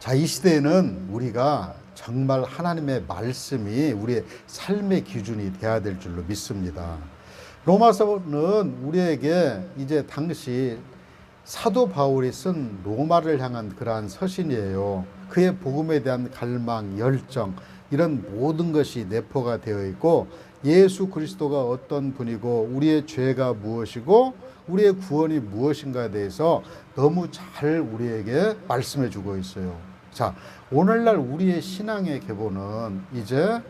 자, 이 시대에는 우리가 정말 하나님의 말씀이 우리의 삶의 기준이 되어야 될 줄로 믿습니다. 로마서는 우리에게 이제 당시 사도 바울이 쓴 로마를 향한 그러한 서신이에요. 그의 복음에 대한 갈망, 열정, 이런 모든 것이 내포가 되어 있고, 예수 그리스도가 어떤 분이고 우리의 죄가 무엇이고 우리의 구원이 무엇인가에 대해서 너무 잘 우리에게 말씀해 주고 있어요. 자, 오늘날 우리의 신앙의 계보는 이제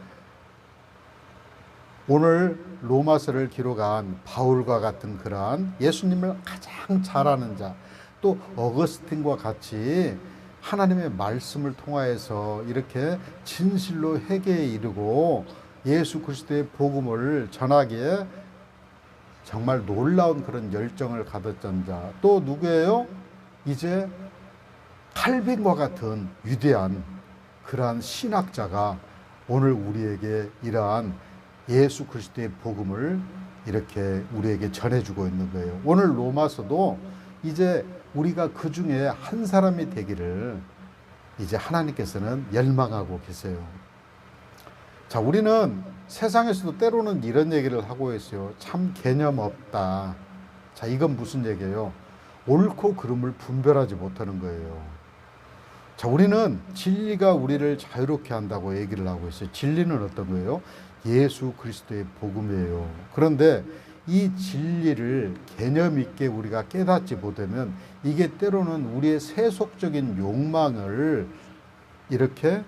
오늘 로마서를 기록한 바울과 같은 그러한 예수님을 가장 잘 아는 자, 또 어거스틴과 같이 하나님의 말씀을 통하여서 이렇게 진실로 회개에 이르고 예수 그리스도의 복음을 전하기에 정말 놀라운 그런 열정을 가졌던 자, 또 누구예요? 이제 칼빈과 같은 위대한 그러한 신학자가 오늘 우리에게 이러한 예수 그리스도의 복음을 이렇게 우리에게 전해주고 있는 거예요. 오늘 로마서도 이제 우리가 그 중에 한 사람이 되기를 이제 하나님께서는 열망하고 계세요. 자, 우리는 세상에서도 때로는 이런 얘기를 하고 있어요. 참 개념 없다. 자, 이건 무슨 얘기예요? 옳고 그름을 분별하지 못하는 거예요. 자, 우리는 진리가 우리를 자유롭게 한다고 얘기를 하고 있어요. 진리는 어떤 거예요? 예수 그리스도의 복음이에요. 그런데 이 진리를 개념 있게 우리가 깨닫지 못하면 이게 때로는 우리의 세속적인 욕망을 이렇게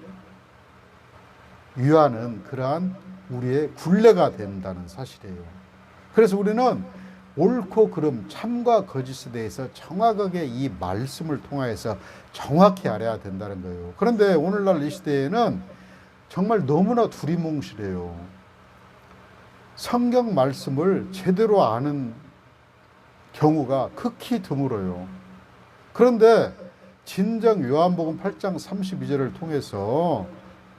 유하는 그러한 우리의 굴레가 된다는 사실이에요. 그래서 우리는 옳고 그름, 참과 거짓에 대해서 정확하게 이 말씀을 통하여서 정확히 알아야 된다는 거예요. 그런데 오늘날 이 시대에는 정말 너무나 두리뭉실해요. 성경 말씀을 제대로 아는 경우가 극히 드물어요. 그런데 진정 요한복음 8장 32절을 통해서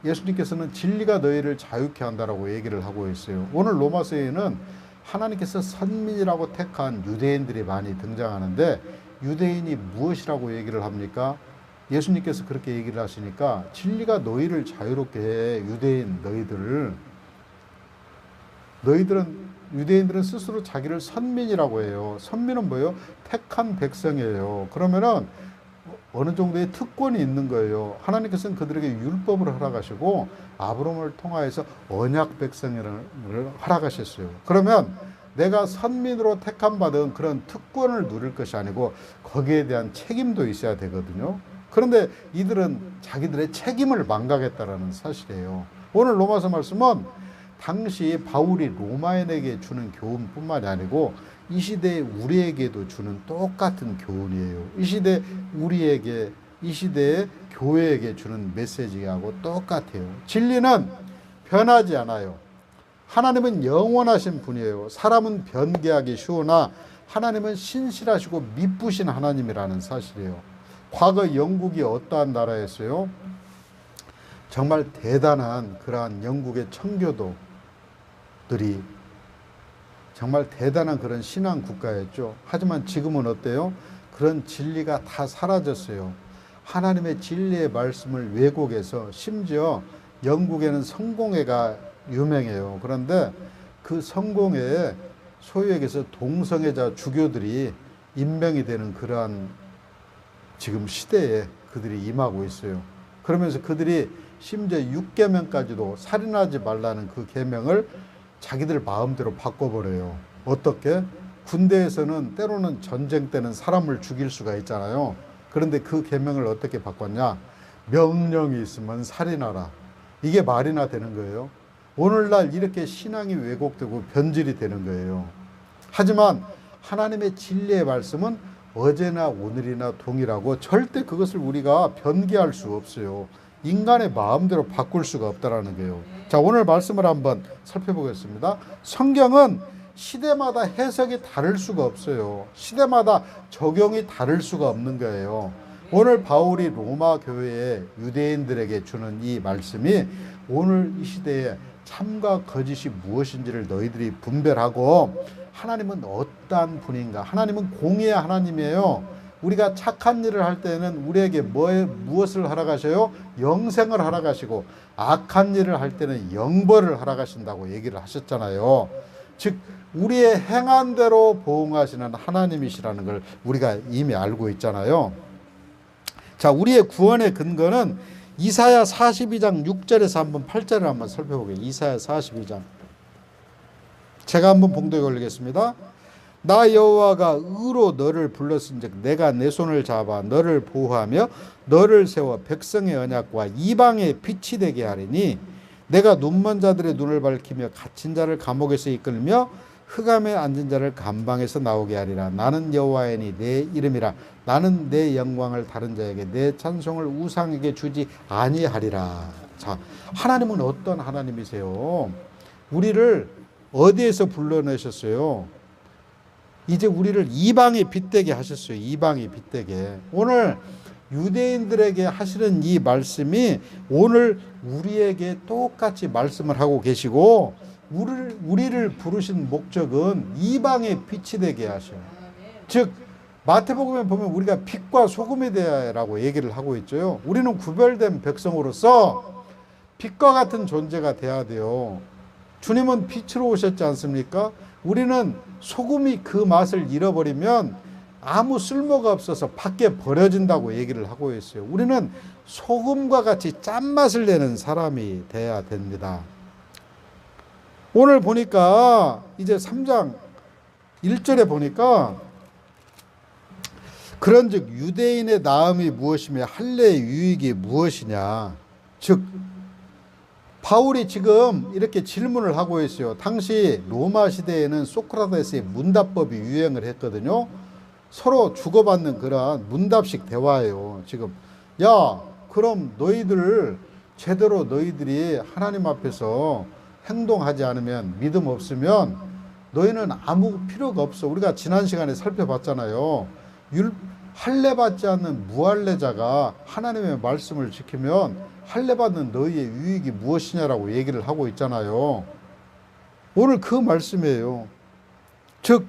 예수님께서는 진리가 너희를 자유케 한다라고 얘기를 하고 있어요. 오늘 로마서에는 하나님께서 선민이라고 택한 유대인들이 많이 등장하는데, 유대인이 무엇이라고 얘기를 합니까? 예수님께서 그렇게 얘기를 하시니까 진리가 너희를 자유롭게 해. 유대인들은 스스로 자기를 선민이라고 해요. 선민은 뭐예요? 택한 백성이에요. 그러면은 어느 정도의 특권이 있는 거예요. 하나님께서는 그들에게 율법을 허락하시고 아브라함을 통하여서 언약 백성을 허락하셨어요. 그러면 내가 선민으로 택함 받은 그런 특권을 누릴 것이 아니고 거기에 대한 책임도 있어야 되거든요. 그런데 이들은 자기들의 책임을 망각했다라는 사실이에요. 오늘 로마서 말씀은 당시 바울이 로마인에게 주는 교훈뿐만이 아니고 이 시대에 우리에게도 주는 똑같은 교훈이에요. 이 시대 우리에게, 이 시대의 교회에게 주는 메시지하고 똑같아요. 진리는 변하지 않아요. 하나님은 영원하신 분이에요. 사람은 변개하기 쉬우나 하나님은 신실하시고 미쁘신 하나님이라는 사실이에요. 과거 영국이 어떠한 나라였어요? 정말 대단한 그러한 영국의 청교도들이 정말 대단한 그런 신앙 국가였죠. 하지만 지금은 어때요? 그런 진리가 다 사라졌어요. 하나님의 진리의 말씀을 왜곡해서, 심지어 영국에는 성공회가 유명해요. 그런데 그 성공회에 소위 얘기해서 동성애자 주교들이 임명이 되는 그러한 지금 시대에 그들이 임하고 있어요. 그러면서 그들이 심지어 6계명까지도, 살인하지 말라는 그 계명을 자기들 마음대로 바꿔버려요. 어떻게? 군대에서는 때로는 전쟁 때는 사람을 죽일 수가 있잖아요. 그런데 그 계명을 어떻게 바꿨냐? 명령이 있으면 살인하라. 이게 말이나 되는 거예요. 오늘날 이렇게 신앙이 왜곡되고 변질이 되는 거예요. 하지만 하나님의 진리의 말씀은 어제나 오늘이나 동일하고 절대 그것을 우리가 변개할 수 없어요. 인간의 마음대로 바꿀 수가 없다라는 거예요. 자, 오늘 말씀을 한번 살펴보겠습니다. 성경은 시대마다 해석이 다를 수가 없어요. 시대마다 적용이 다를 수가 없는 거예요. 오늘 바울이 로마 교회의 유대인들에게 주는 이 말씀이 오늘 이 시대에 참과 거짓이 무엇인지를 너희들이 분별하고, 하나님은 어떠한 분인가? 하나님은 공의의 하나님이에요. 우리가 착한 일을 할 때는 우리에게 무엇을 하러 가셔요? 영생을 하러 가시고, 악한 일을 할 때는 영벌을 하러 가신다고 얘기를 하셨잖아요. 즉 우리의 행한 대로 보응하시는 하나님이시라는 걸 우리가 이미 알고 있잖아요. 자, 우리의 구원의 근거는 이사야 42장 6절에서 한번 8절을 한번 살펴보게요. 이사야 42장. 제가 한번 봉독에 올리겠습니다. 나 여호와가 의로 너를 불렀은즉 내가 내 손을 잡아 너를 보호하며 너를 세워 백성의 언약과 이방의 빛이 되게 하리니 내가 눈먼 자들의 눈을 밝히며 갇힌 자를 감옥에서 이끌며 흑암에 앉은 자를 감방에서 나오게 하리라. 나는 여호와이니 내 이름이라. 나는 내 영광을 다른 자에게 내 찬송을 우상에게 주지 아니하리라. 자, 하나님은 어떤 하나님이세요? 우리를 어디에서 불러내셨어요? 이제 우리를 이방에 빛되게 하셨어요. 이방에 빛되게. 오늘 유대인들에게 하시는 이 말씀이 오늘 우리에게 똑같이 말씀을 하고 계시고, 우리를 부르신 목적은 이방에 빛이 되게 하셔요. 즉 마태복음에 보면 우리가 빛과 소금이 되라고 얘기를 하고 있죠. 우리는 구별된 백성으로서 빛과 같은 존재가 돼야 돼요. 주님은 빛으로 오셨지 않습니까? 우리는 소금이 그 맛을 잃어버리면 아무 쓸모가 없어서 밖에 버려진다고 얘기를 하고 있어요. 우리는 소금과 같이 짠맛을 내는 사람이 돼야 됩니다. 오늘 보니까 이제 3장 1절에 보니까 그런즉 유대인의 나음이 무엇이며 할례의 유익이 무엇이냐. 즉 바울이 지금 이렇게 질문을 하고 있어요. 당시 로마 시대에는 소크라테스의 문답법이 유행을 했거든요. 서로 주고받는 그러한 문답식 대화예요. 지금 야, 그럼 너희들 제대로 너희들이 하나님 앞에서 행동하지 않으면, 믿음 없으면 너희는 아무 필요가 없어. 우리가 지난 시간에 살펴봤잖아요. 할례 받지 않는 무할례자가 하나님의 말씀을 지키면 할례 받는 너희의 유익이 무엇이냐라고 얘기를 하고 있잖아요. 오늘 그 말씀이에요. 즉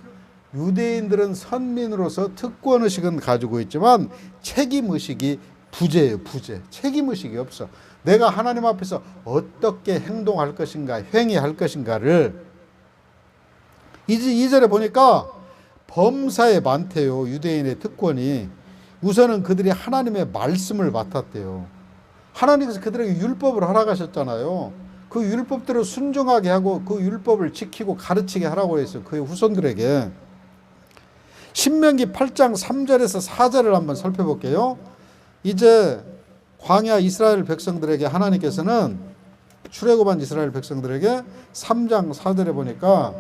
유대인들은 선민으로서 특권의식은 가지고 있지만 책임의식이 부재예요. 부재. 책임의식이 없어. 내가 하나님 앞에서 어떻게 행동할 것인가, 행위할 것인가를. 2절에 보니까 범사에 많대요. 유대인의 특권이. 우선은 그들이 하나님의 말씀을 맡았대요. 하나님께서 그들에게 율법을 허락하셨잖아요. 그 율법대로 순종하게 하고 그 율법을 지키고 가르치게 하라고 했어요. 그의 후손들에게. 신명기 8장 3절에서 4절을 한번 살펴볼게요. 이제 광야 이스라엘 백성들에게 하나님께서는, 출애굽한 이스라엘 백성들에게 3장 4절에 보니까,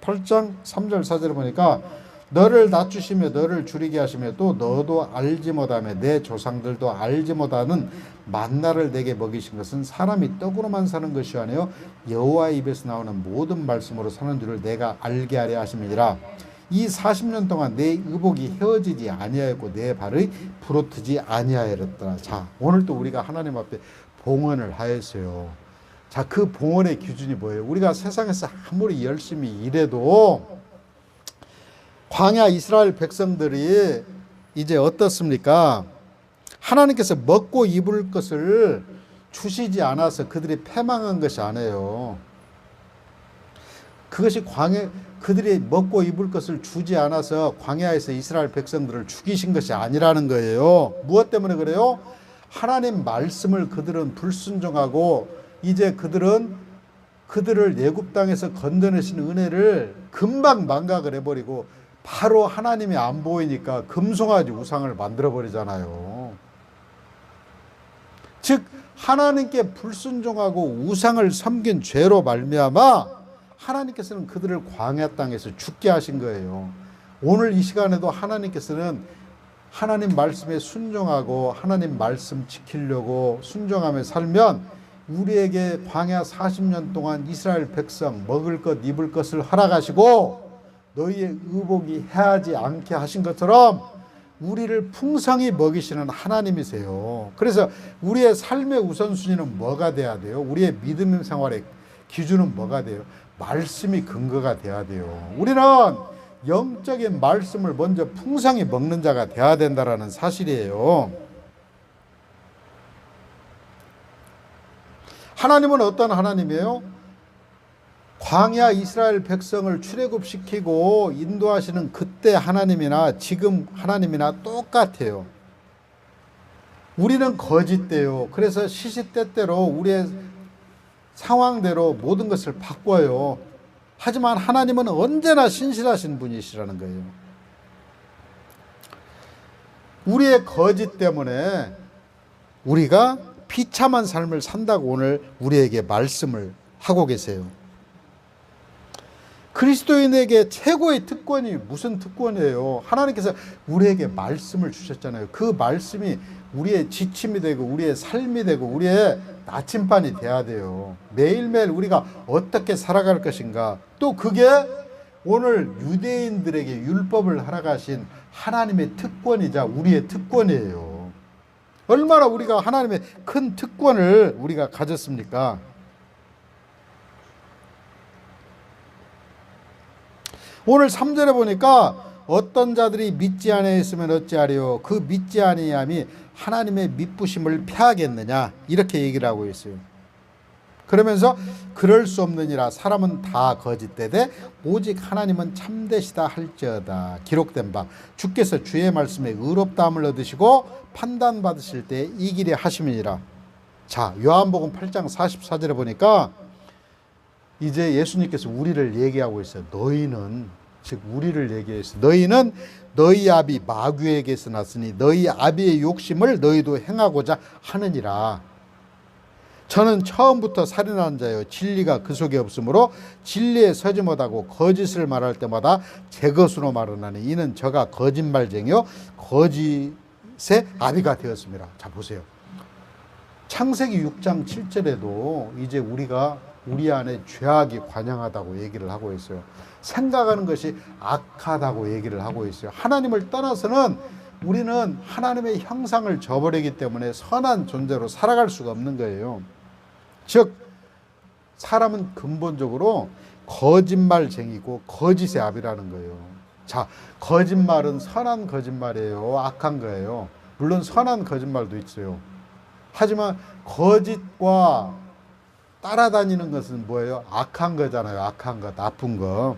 8장 3절 4절에 보니까 너를 낮추시며 너를 줄이게 하시며 또 너도 알지 못하며 내 조상들도 알지 못하는 만나를 내게 먹이신 것은 사람이 떡으로만 사는 것이 아니요 여호와의 입에서 나오는 모든 말씀으로 사는 줄을 내가 알게 하려 하심이니라. 이 40년 동안 내 의복이 헤어지지 아니하였고 내 발이 부러뜨지 아니하였더라. 자, 오늘 또 우리가 하나님 앞에 봉헌을 하였어요. 자, 그 봉헌의 기준이 뭐예요? 우리가 세상에서 아무리 열심히 일해도 광야 이스라엘 백성들이 이제 어떻습니까? 하나님께서 먹고 입을 것을 주시지 않아서 그들이 패망한 것이 아니에요. 그것이 그들이 먹고 입을 것을 주지 않아서 광야에서 이스라엘 백성들을 죽이신 것이 아니라는 거예요. 무엇 때문에 그래요? 하나님 말씀을 그들은 불순종하고 이제 그들은 그들을 애굽 땅에서 건져내신 은혜를 금방 망각을 해버리고 바로 하나님이 안 보이니까 금송아지 우상을 만들어버리잖아요. 즉 하나님께 불순종하고 우상을 섬긴 죄로 말미암아 하나님께서는 그들을 광야 땅에서 죽게 하신 거예요. 오늘 이 시간에도 하나님께서는 하나님 말씀에 순종하고 하나님 말씀 지키려고 순종하며 살면 우리에게 광야 40년 동안 이스라엘 백성 먹을 것 입을 것을 허락하시고 너희의 의복이 해하지 않게 하신 것처럼 우리를 풍성히 먹이시는 하나님이세요. 그래서 우리의 삶의 우선순위는 뭐가 돼야 돼요? 우리의 믿음 생활의 기준은 뭐가 돼요? 말씀이 근거가 돼야 돼요. 우리는 영적인 말씀을 먼저 풍성히 먹는 자가 되어야 된다는 사실이에요. 하나님은 어떤 하나님이에요? 광야 이스라엘 백성을 출애굽시키고 인도하시는 그때 하나님이나 지금 하나님이나 똑같아요. 우리는 거짓돼요. 그래서 시시때때로 우리의 상황대로 모든 것을 바꿔요. 하지만 하나님은 언제나 신실하신 분이시라는 거예요. 우리의 거짓 때문에 우리가 비참한 삶을 산다고 오늘 우리에게 말씀을 하고 계세요. 그리스도인에게 최고의 특권이 무슨 특권이에요? 하나님께서 우리에게 말씀을 주셨잖아요. 그 말씀이 우리의 지침이 되고 우리의 삶이 되고 우리의 나침반이 돼야 돼요. 매일매일 우리가 어떻게 살아갈 것인가. 또 그게 오늘 유대인들에게 율법을 허락하신 하나님의 특권이자 우리의 특권이에요. 얼마나 우리가 하나님의 큰 특권을 우리가 가졌습니까? 오늘 3절에 보니까 어떤 자들이 믿지 아니하였으면 어찌하리요? 그 믿지 아니함이 하나님의 미쁘심을 패하겠느냐? 이렇게 얘기를 하고 있어요. 그러면서 그럴 수 없느니라. 사람은 다 거짓되되 오직 하나님은 참되시다 할지어다. 기록된 바 주께서 주의 말씀에 의롭다함을 얻으시고 판단받으실 때 이 길에 하심이니라. 자, 요한복음 8장 44절에 보니까 이제 예수님께서 우리를 얘기하고 있어요. 너희는, 즉 우리를 얘기했어요. 너희는 너희 아비 마귀에게서 났으니 너희 아비의 욕심을 너희도 행하고자 하느니라. 저는 처음부터 살인하는 자요 진리가 그 속에 없으므로 진리에 서지 못하고 거짓을 말할 때마다 제 것으로 말하나니 이는 저가 거짓말쟁이요 거짓의 아비가 되었습니다. 자, 보세요. 창세기 6장 7절에도 이제 우리 안에 죄악이 관영하다고 얘기를 하고 있어요. 생각하는 것이 악하다고 얘기를 하고 있어요. 하나님을 떠나서는 우리는 하나님의 형상을 저버리기 때문에 선한 존재로 살아갈 수가 없는 거예요. 즉 사람은 근본적으로 거짓말쟁이고 거짓의 아비라는 거예요. 자, 거짓말은 선한 거짓말이에요, 악한 거예요? 물론 선한 거짓말도 있어요. 하지만 거짓과 따라다니는 것은 뭐예요? 악한 거잖아요. 악한 것, 나쁜 거.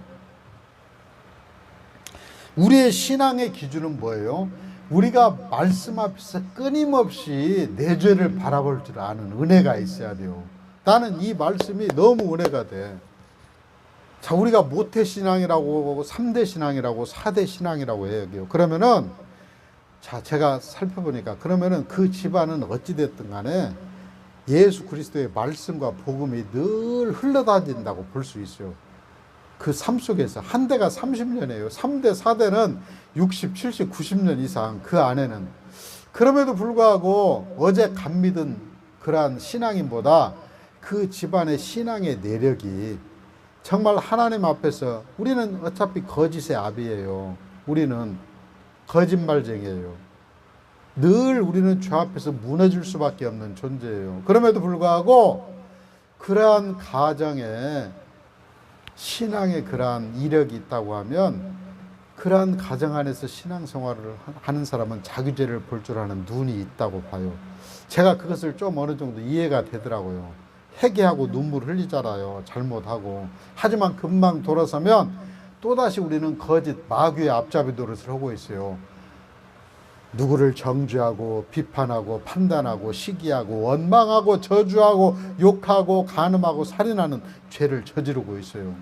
우리의 신앙의 기준은 뭐예요? 우리가 말씀 앞에서 끊임없이 내 죄를 바라볼 줄 아는 은혜가 있어야 돼요. 나는 이 말씀이 너무 은혜가 돼. 자, 우리가 모태신앙이라고 3대 신앙이라고 4대 신앙이라고 해요. 그러면은 자, 제가 살펴보니까 그러면은 그 집안은 어찌됐든 간에 예수 그리스도의 말씀과 복음이 늘 흘러다닌다고 볼 수 있어요. 그 삶 속에서 한 대가 30년이에요. 3대, 4대는 60, 70, 90년 이상 그 안에는. 그럼에도 불구하고 어제 감 믿은 그러한 신앙인보다 그 집안의 신앙의 내력이 정말 하나님 앞에서 우리는 어차피 거짓의 아비예요. 우리는 거짓말쟁이에요. 늘 우리는 죄 앞에서 무너질 수밖에 없는 존재예요. 그럼에도 불구하고 그러한 가정에 신앙의 그러한 이력이 있다고 하면 그러한 가정 안에서 신앙생활을 하는 사람은 자기 죄를 볼 줄 아는 눈이 있다고 봐요. 제가 그것을 좀 어느 정도 이해가 되더라고요. 회개하고 눈물 흘리잖아요. 잘못하고. 하지만 금방 돌아서면 또다시 우리는 거짓 마귀의 앞잡이 노릇을 하고 있어요. 누구를 정죄하고 비판하고 판단하고 시기하고 원망하고 저주하고 욕하고 간음하고 살인하는 죄를 저지르고 있어요.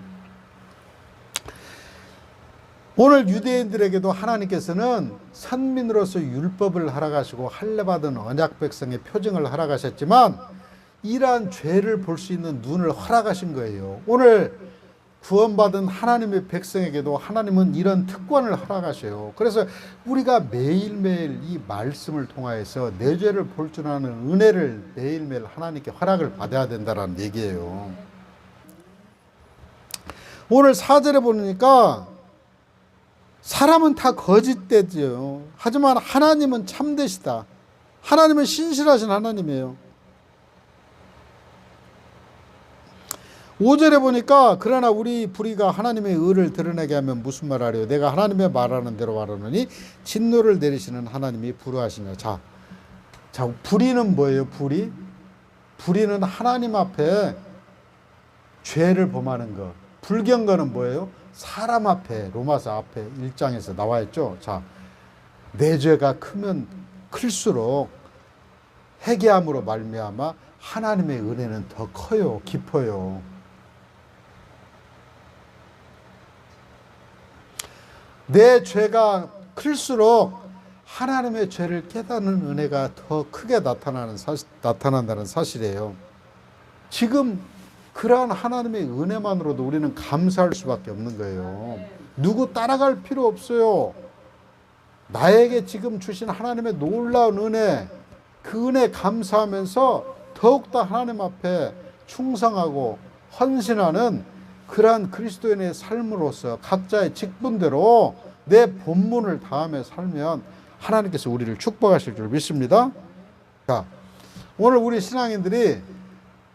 오늘 유대인들에게도 하나님께서는 선민으로서 율법을 허락하시고 할례받은 언약 백성의 표징을 허락하셨지만 이러한 죄를 볼 수 있는 눈을 허락하신 거예요. 오늘 구원받은 하나님의 백성에게도 하나님은 이런 특권을 허락하셔요. 그래서 우리가 매일매일 이 말씀을 통하여서 내 죄를 볼 줄 아는 은혜를 매일매일 하나님께 허락을 받아야 된다는 얘기예요. 오늘 4절에 보니까 사람은 다 거짓되죠. 하지만 하나님은 참되시다. 하나님은 신실하신 하나님이에요. 5절에 보니까 그러나 우리 불의가 하나님의 의를 드러내게 하면 무슨 말하리요? 내가 하나님의 말하는 대로 말하노니 진노를 내리시는 하나님이 불의하시냐. 자, 불의는 뭐예요? 불의는 하나님 앞에 죄를 범하는 것. 불경건은 뭐예요? 사람 앞에, 로마서 앞에 1장에서 나와 있죠. 자, 내 죄가 크면 클수록 회개함으로 말미암아 하나님의 은혜는 더 커요, 깊어요. 내 죄가 클수록 하나님의 죄를 깨닫는 은혜가 더 크게 나타난다는 사실이에요. 지금 그러한 하나님의 은혜만으로도 우리는 감사할 수밖에 없는 거예요. 누구 따라갈 필요 없어요. 나에게 지금 주신 하나님의 놀라운 은혜, 그 은혜 감사하면서 더욱더 하나님 앞에 충성하고 헌신하는 그러한 그리스도인의 삶으로서 각자의 직분대로 내 본분을 다하며 살면 하나님께서 우리를 축복하실 줄 믿습니다. 자, 오늘 우리 신앙인들이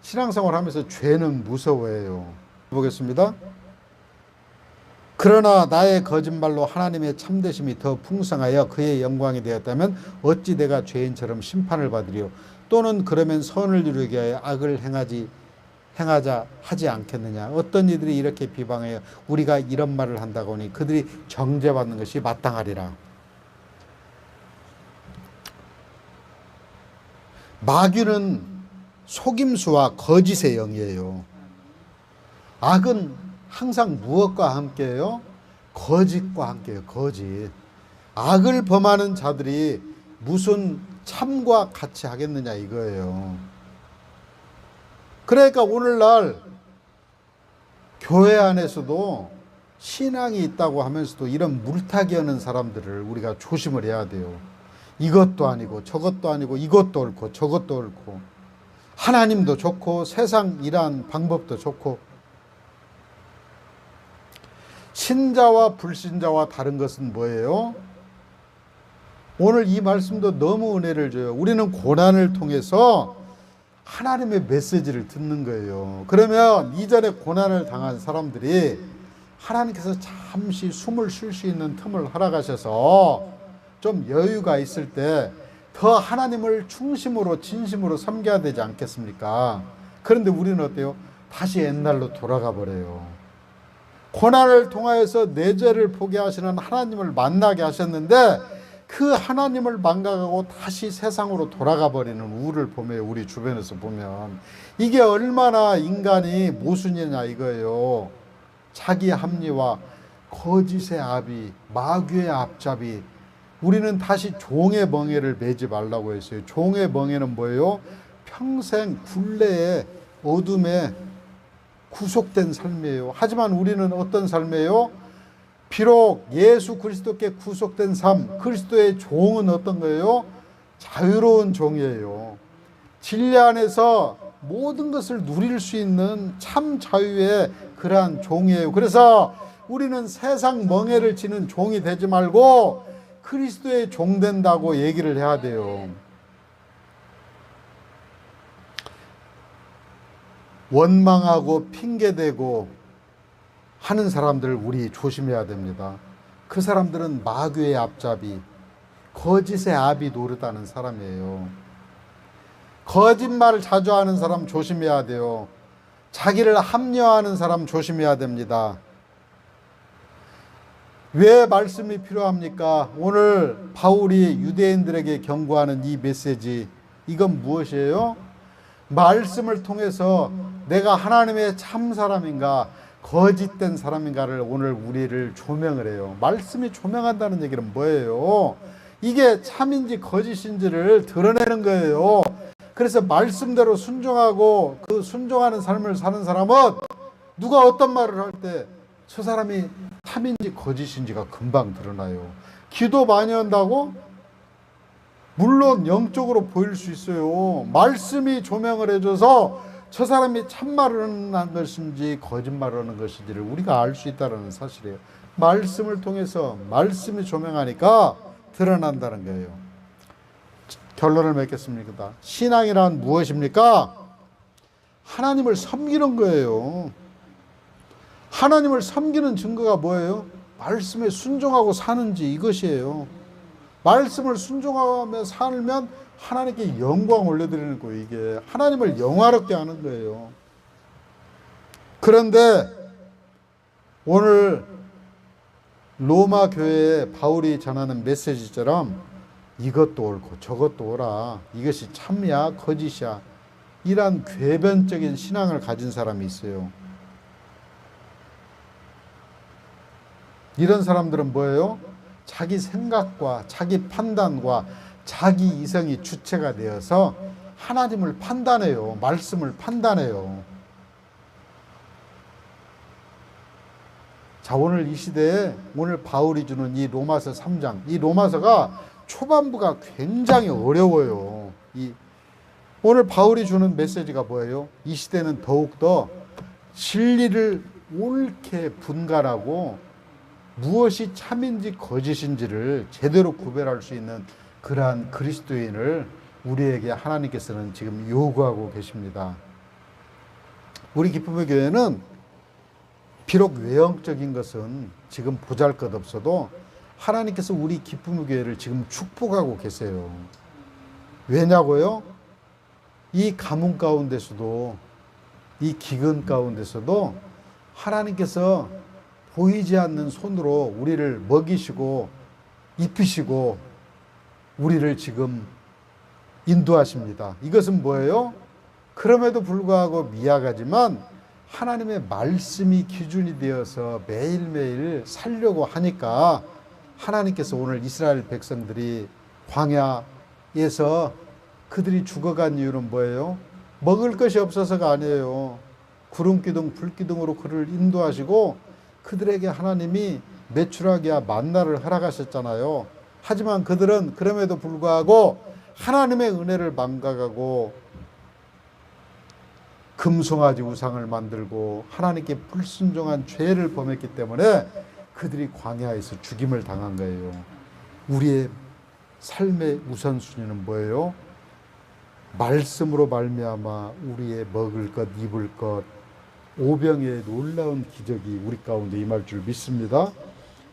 신앙생활 하면서 죄는 무서워해요. 보겠습니다. 그러나 나의 거짓말로 하나님의 참되심이 더 풍성하여 그의 영광이 되었다면 어찌 내가 죄인처럼 심판을 받으리요? 또는 그러면 선을 이루기 위하여 악을 행하자 하지 않겠느냐? 어떤 이들이 이렇게 비방해요. 우리가 이런 말을 한다고 하니 그들이 정죄받는 것이 마땅하리라. 마귀는 속임수와 거짓의 영이에요. 악은 항상 무엇과 함께해요? 거짓과 함께해요. 거짓. 악을 범하는 자들이 무슨 참과 같이 하겠느냐 이거예요. 그러니까 오늘날 교회 안에서도 신앙이 있다고 하면서도 이런 물타기 하는 사람들을 우리가 조심을 해야 돼요. 이것도 아니고 저것도 아니고 이것도 옳고 저것도 옳고 하나님도 좋고 세상 일한 방법도 좋고 신자와 불신자와 다른 것은 뭐예요? 오늘 이 말씀도 너무 은혜를 줘요. 우리는 고난을 통해서 하나님의 메시지를 듣는 거예요. 그러면 이전에 고난을 당한 사람들이 하나님께서 잠시 숨을 쉴 수 있는 틈을 허락하셔서 좀 여유가 있을 때 더 하나님을 중심으로 진심으로 섬겨야 되지 않겠습니까? 그런데 우리는 어때요? 다시 옛날로 돌아가 버려요. 고난을 통하여서 내 죄를 포기하시는 하나님을 만나게 하셨는데 그 하나님을 망각하고 다시 세상으로 돌아가 버리는 우를 보면 우리 주변에서 보면 이게 얼마나 인간이 모순이냐 이거예요. 자기 합리화, 거짓의 압이, 마귀의 앞잡이. 우리는 다시 종의 멍에를 매지 말라고 했어요. 종의 멍에는 뭐예요? 평생 굴레에 어둠에 구속된 삶이에요. 하지만 우리는 어떤 삶이에요? 비록 예수 그리스도께 구속된 삶, 그리스도의 종은 어떤 거예요? 자유로운 종이에요. 진리 안에서 모든 것을 누릴 수 있는 참 자유의 그러한 종이에요. 그래서 우리는 세상 멍에를 치는 종이 되지 말고 그리스도의 종 된다고 얘기를 해야 돼요. 원망하고 핑계대고 하는 사람들 우리 조심해야 됩니다. 그 사람들은 마귀의 앞잡이, 거짓의 압이 노릇하는 사람이에요. 거짓말을 자주 하는 사람 조심해야 돼요. 자기를 합리화하는 사람 조심해야 됩니다. 왜 말씀이 필요합니까? 오늘 바울이 유대인들에게 경고하는 이 메시지, 이건 무엇이에요? 말씀을 통해서 내가 하나님의 참 사람인가 거짓된 사람인가를 오늘 우리를 조명을 해요. 말씀이 조명한다는 얘기는 뭐예요? 이게 참인지 거짓인지를 드러내는 거예요. 그래서 말씀대로 순종하고 그 순종하는 삶을 사는 사람은 누가 어떤 말을 할 때 저 사람이 참인지 거짓인지가 금방 드러나요. 기도 많이 한다고? 물론 영적으로 보일 수 있어요. 말씀이 조명을 해줘서 저 사람이 참말을 하는 것인지 거짓말을 하는 것인지를 우리가 알 수 있다는 사실이에요. 말씀을 통해서 말씀이 조명하니까 드러난다는 거예요. 결론을 맺겠습니다. 신앙이란 무엇입니까? 하나님을 섬기는 거예요. 하나님을 섬기는 증거가 뭐예요? 말씀에 순종하고 사는지 이것이에요. 말씀을 순종하며 살면 하나님께 영광 올려드리는 거예요. 이게 하나님을 영화롭게 하는 거예요. 그런데 오늘 로마 교회에 바울이 전하는 메시지처럼 이것도 옳고 저것도 옳아, 이것이 참이야 거짓이야, 이런 궤변적인 신앙을 가진 사람이 있어요. 이런 사람들은 뭐예요? 자기 생각과 자기 판단과 자기 이성이 주체가 되어서 하나님을 판단해요. 말씀을 판단해요. 자, 오늘 이 시대에 오늘 바울이 주는 이 로마서 3장, 이 로마서가 초반부가 굉장히 어려워요. 오늘 바울이 주는 메시지가 뭐예요? 이 시대는 더욱더 진리를 옳게 분간하고 무엇이 참인지 거짓인지를 제대로 구별할 수 있는 그러한 그리스도인을 우리에게 하나님께서는 지금 요구하고 계십니다. 우리 기쁨의 교회는 비록 외형적인 것은 지금 보잘것없어도 하나님께서 우리 기쁨의 교회를 지금 축복하고 계세요. 왜냐고요? 이 가뭄 가운데서도, 이 기근 가운데서도 하나님께서 보이지 않는 손으로 우리를 먹이시고 입히시고 우리를 지금 인도하십니다. 이것은 뭐예요? 그럼에도 불구하고 미약하지만 하나님의 말씀이 기준이 되어서 매일매일 살려고 하니까 하나님께서 오늘 이스라엘 백성들이 광야에서 그들이 죽어간 이유는 뭐예요? 먹을 것이 없어서가 아니에요. 구름기둥 불기둥으로 그를 인도하시고 그들에게 하나님이 메추라기와 만나를 허락하셨잖아요. 하지만 그들은 그럼에도 불구하고 하나님의 은혜를 망각하고 금송아지 우상을 만들고 하나님께 불순종한 죄를 범했기 때문에 그들이 광야에서 죽임을 당한 거예요. 우리의 삶의 우선순위는 뭐예요? 말씀으로 말미암아 우리의 먹을 것, 입을 것, 오병의 놀라운 기적이 우리 가운데 임할 줄 믿습니다.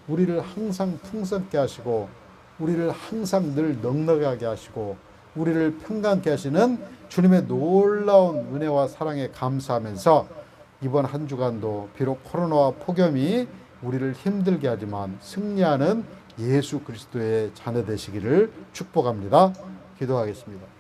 우리를 항상 풍성케 하시고 우리를 항상 늘 넉넉하게 하시고 우리를 평강케 하시는 주님의 놀라운 은혜와 사랑에 감사하면서 이번 한 주간도 비록 코로나와 폭염이 우리를 힘들게 하지만 승리하는 예수 그리스도의 자녀 되시기를 축복합니다. 기도하겠습니다.